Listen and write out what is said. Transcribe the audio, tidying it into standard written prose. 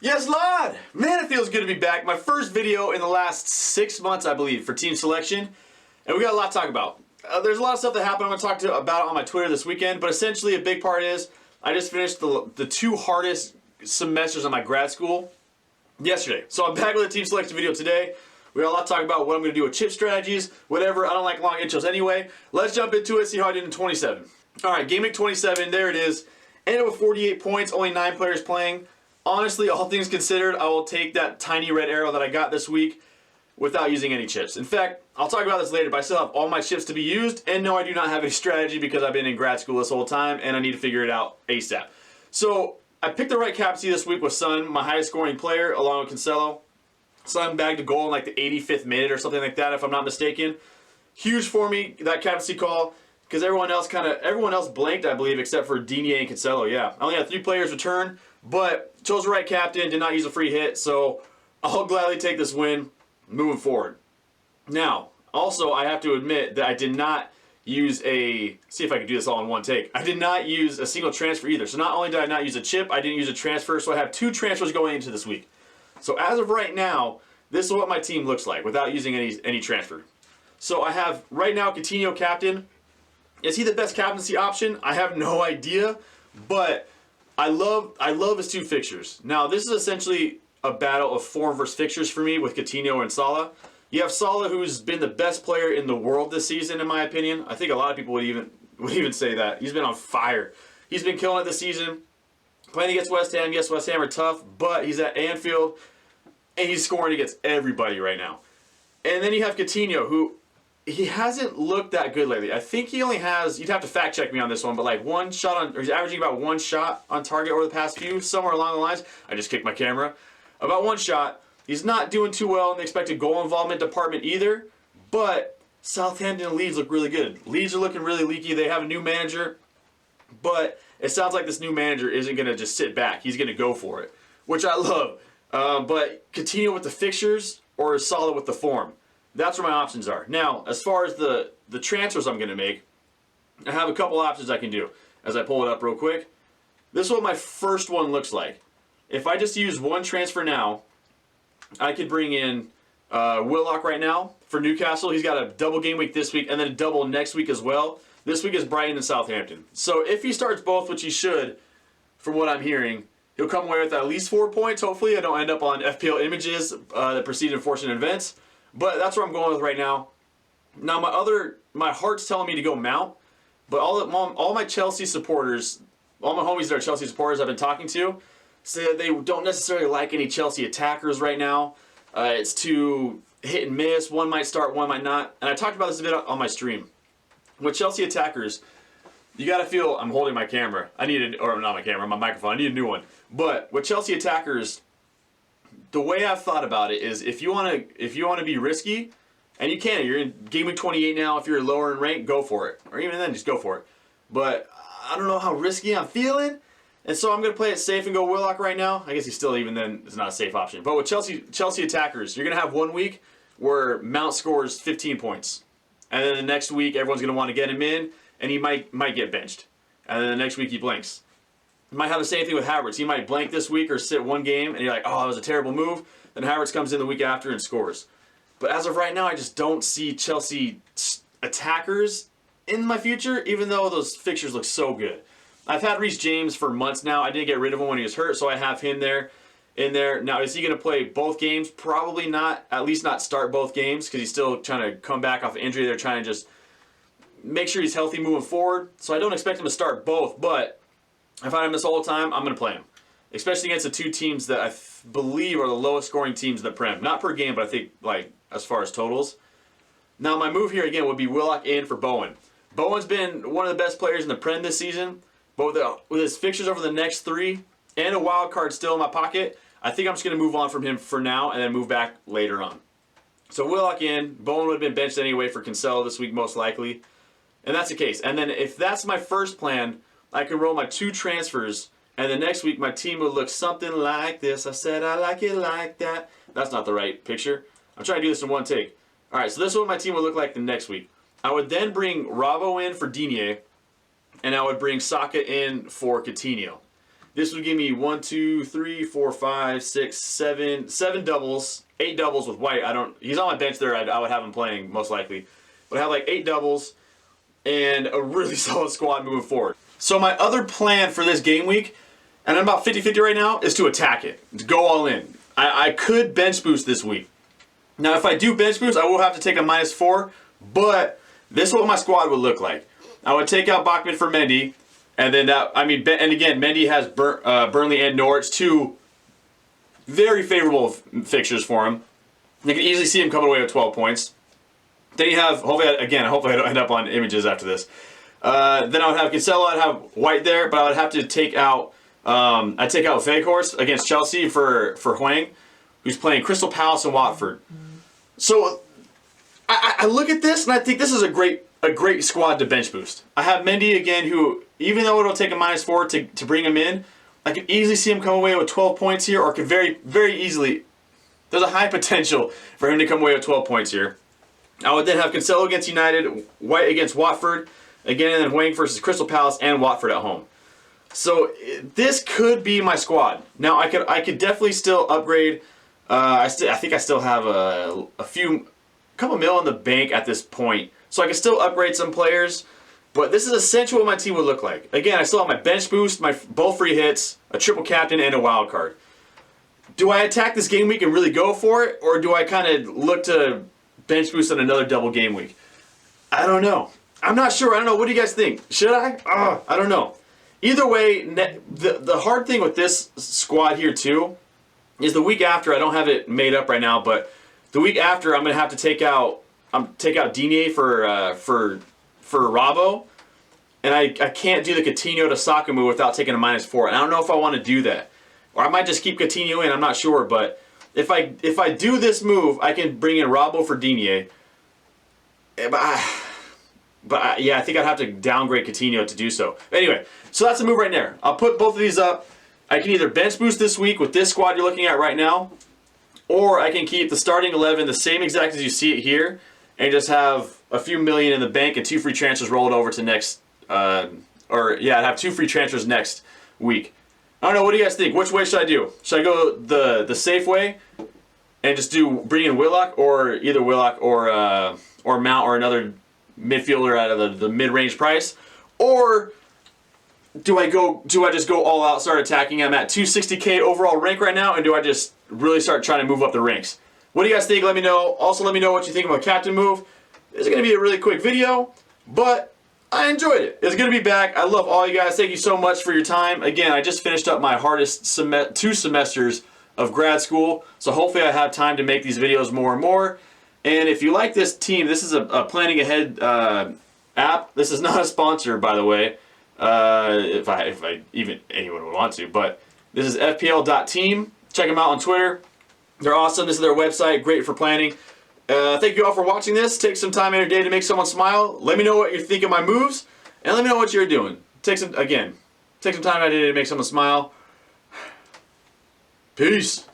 Yes, Lord! Man, it feels good to be back. My first video in the last 6 months, I believe, for team selection. And we got a lot to talk about. There's a lot of stuff that happened I'm going to talk about on my Twitter this weekend, but essentially a big part is I just finished the two hardest semesters of my grad school yesterday. So I'm back with a team selection video today. We got a lot to talk about, what I'm going to do with chip strategies, whatever. I don't like long intros anyway. Let's jump into it, see how I did in 27. Alright, game week 27, there it is. Ended with 48 points, only 9 players playing. Honestly, all things considered, I will take that tiny red arrow that I got this week without using any chips. In fact, I'll talk about this later, but I still have all my chips to be used, and no, I do not have a strategy because I've been in grad school this whole time, and I need to figure it out ASAP. So, I picked the right captaincy this week with Son, my highest scoring player, along with Cancelo. Son bagged a goal in like the 85th minute or something like that, if I'm not mistaken. Huge for me, that captaincy call, because everyone else blanked, I believe, except for Digne and Cancelo. Yeah, I only had 3 players return, but chose the right captain, did not use a free hit, so I'll gladly take this win moving forward. Now, also, I have to admit that I did not use see if I can do this all in one take. I did not use a single transfer either. So not only did I not use a chip, I didn't use a transfer, so I have 2 transfers going into this week. So as of right now, this is what my team looks like without using any transfer. So I have, right now, Coutinho captain. Is he the best captaincy option? I have no idea, but I love his 2 fixtures. Now, this is essentially a battle of form versus fixtures for me with Coutinho and Salah. You have Salah, who's been the best player in the world this season, in my opinion. I think a lot of people would even say that. He's been on fire. He's been killing it this season. Playing against West Ham, yes, West Ham are tough, but he's at Anfield, and he's scoring against everybody right now. And then you have Coutinho, who he hasn't looked that good lately. I think he only has, you'd have to fact check me on this one, but like 1 shot on, or he's averaging about 1 shot on target over the past few, somewhere along the lines. I just kicked my camera. About 1 shot. He's not doing too well in the expected goal involvement department either, but Southampton and Leeds look really good. Leeds are looking really leaky. They have a new manager, but it sounds like this new manager isn't going to just sit back. He's going to go for it, which I love. But Coutinho with the fixtures or Salah with the form. That's where my options are. Now, as far as the transfers I'm going to make, I have a couple options I can do. As I pull it up real quick, this is what my first one looks like. If I just use 1 transfer now, I could bring in Willock right now for Newcastle. He's got a double game week this week and then a double next week as well. This week is Brighton and Southampton. So if he starts both, which he should, from what I'm hearing, he'll come away with at least 4 points. Hopefully I don't end up on FPL images that precede unfortunate events. But that's where I'm going with right now. Now my heart's telling me to go Mount, but all my Chelsea supporters, all my homies that are Chelsea supporters I've been talking to, say that they don't necessarily like any Chelsea attackers right now. It's too hit and miss. One might start, one might not. And I talked about this a bit on my stream. With Chelsea attackers, you got to feel, I'm holding my camera. Or not my camera, my microphone. I need a new one. But with Chelsea attackers, the way I've thought about it is if you want to be risky, and you can, you're in game week 28 now, if you're lower in rank, go for it. Or even then, just go for it. But I don't know how risky I'm feeling. And so I'm going to play it safe and go Willock right now. I guess he's still, even then, it's not a safe option. But with Chelsea attackers, you're going to have 1 week where Mount scores 15 points. And then the next week, everyone's going to want to get him in, and he might get benched. And then the next week, he blanks. You might have the same thing with Havertz. He might blank this week or sit 1 game, and you're like, oh, that was a terrible move. Then Havertz comes in the week after and scores. But as of right now, I just don't see Chelsea attackers in my future, even though those fixtures look so good. I've had Reece James for months now. I didn't get rid of him when he was hurt, so I have him in there. Now, is he going to play both games? Probably not. At least not start both games because he's still trying to come back off an injury. They're trying to just make sure he's healthy moving forward. So I don't expect him to start both, but if I miss all the time, I'm going to play him. Especially against the 2 teams that I believe are the lowest scoring teams in the Prem. Not per game, but I think like as far as totals. Now, my move here again would be Willock in for Bowen. Bowen's been one of the best players in the Prem this season. But with his fixtures over the next 3 and a wild card still in my pocket, I think I'm just going to move on from him for now and then move back later on. So Willock in. Bowen would have been benched anyway for Cancelo this week most likely. And that's the case. And then if that's my first plan, I can roll my 2 transfers. And the next week my team would look something like this. I said I like it like that. That's not the right picture. I'm trying to do this in one take. Alright, so this is what my team would look like the next week. I would then bring Ravo in for Digne. And I would bring Saka in for Coutinho. This would give me 1, 2, 3, 4, 5, 6, 7 doubles, 8 doubles with White. He's on my bench there. I would have him playing most likely, but I have like 8 doubles and a really solid squad moving forward. So my other plan for this game week, and I'm about 50-50 right now, is to attack it, to go all in. I could bench boost this week. Now, if I do bench boost, I will have to take a -4, but this is what my squad would look like. I would take out Bachman for Mendy, and then and again, Mendy has Burnley and Norwich, 2 very favorable fixtures for him. You can easily see him coming away with 12 points. Then you have, hopefully I don't end up on images after this. Then I would have Cancelo, I'd have White there, but I would have to take out, I'd take out Weghorst against Chelsea for Hwang, who's playing Crystal Palace and Watford. So I look at this and I think this is a great squad to bench boost. I have Mendy again, who, even though it'll take a -4 to bring him in, I could easily see him come away with 12 points here, or could very, very easily, there's a high potential for him to come away with 12 points here. I would then have Cancelo against United, White against Watford, again, and then Hwang versus Crystal Palace and Watford at home. So this could be my squad. Now I could definitely still upgrade. I think I still have a couple mil in the bank at this point, so I can still upgrade some players. But this is essentially what my team would look like. Again, I still have my bench boost, my both free hits, a triple captain, and a wild card. Do I attack this game week and really go for it, or do I kind of look to bench boost on another double game week? I don't know. I'm not sure. I don't know. What do you guys think? Should I? I don't know. Either way, the hard thing with this squad here too is the week after. I don't have it made up right now, but the week after I'm gonna have to take out Digne for Robbo, and I can't do the Coutinho to Saka move without taking a -4. And I don't know if I want to do that, or I might just keep Coutinho in. I'm not sure, but if I do this move, I can bring in Robbo for Digne. But yeah, I think I'd have to downgrade Coutinho to do so. Anyway, so that's a move right there. I'll put both of these up. I can either bench boost this week with this squad you're looking at right now, or I can keep the starting 11 the same exact as you see it here, and just have a few million in the bank and 2 free transfers rolled over to next, I'd have 2 free transfers next week. I don't know, what do you guys think? Which way should I do? Should I go the safe way and just bring in Willock, or either Willock or Mount or another midfielder out of the mid-range price, or do I just go all out, start attacking? I'm at 260k overall rank right now, and do I just really start trying to move up the ranks? What do you guys think? Let me know. Also, let me know what you think of my captain move. This is going to be a really quick video, but I enjoyed it. It's good to be back. I love all you guys. Thank you so much for your time. Again, I just finished up my hardest 2 semesters of grad school, so hopefully I have time to make these videos more and more. And if you like this team, this is a planning ahead app. This is not a sponsor, by the way, if even anyone would want to. But this is FPL.team. Check them out on Twitter. They're awesome. This is their website. Great for planning. Thank you all for watching this. Take some time in your day to make someone smile. Let me know what you think of my moves, and let me know what you're doing. Take some time out of your day to make someone smile. Peace.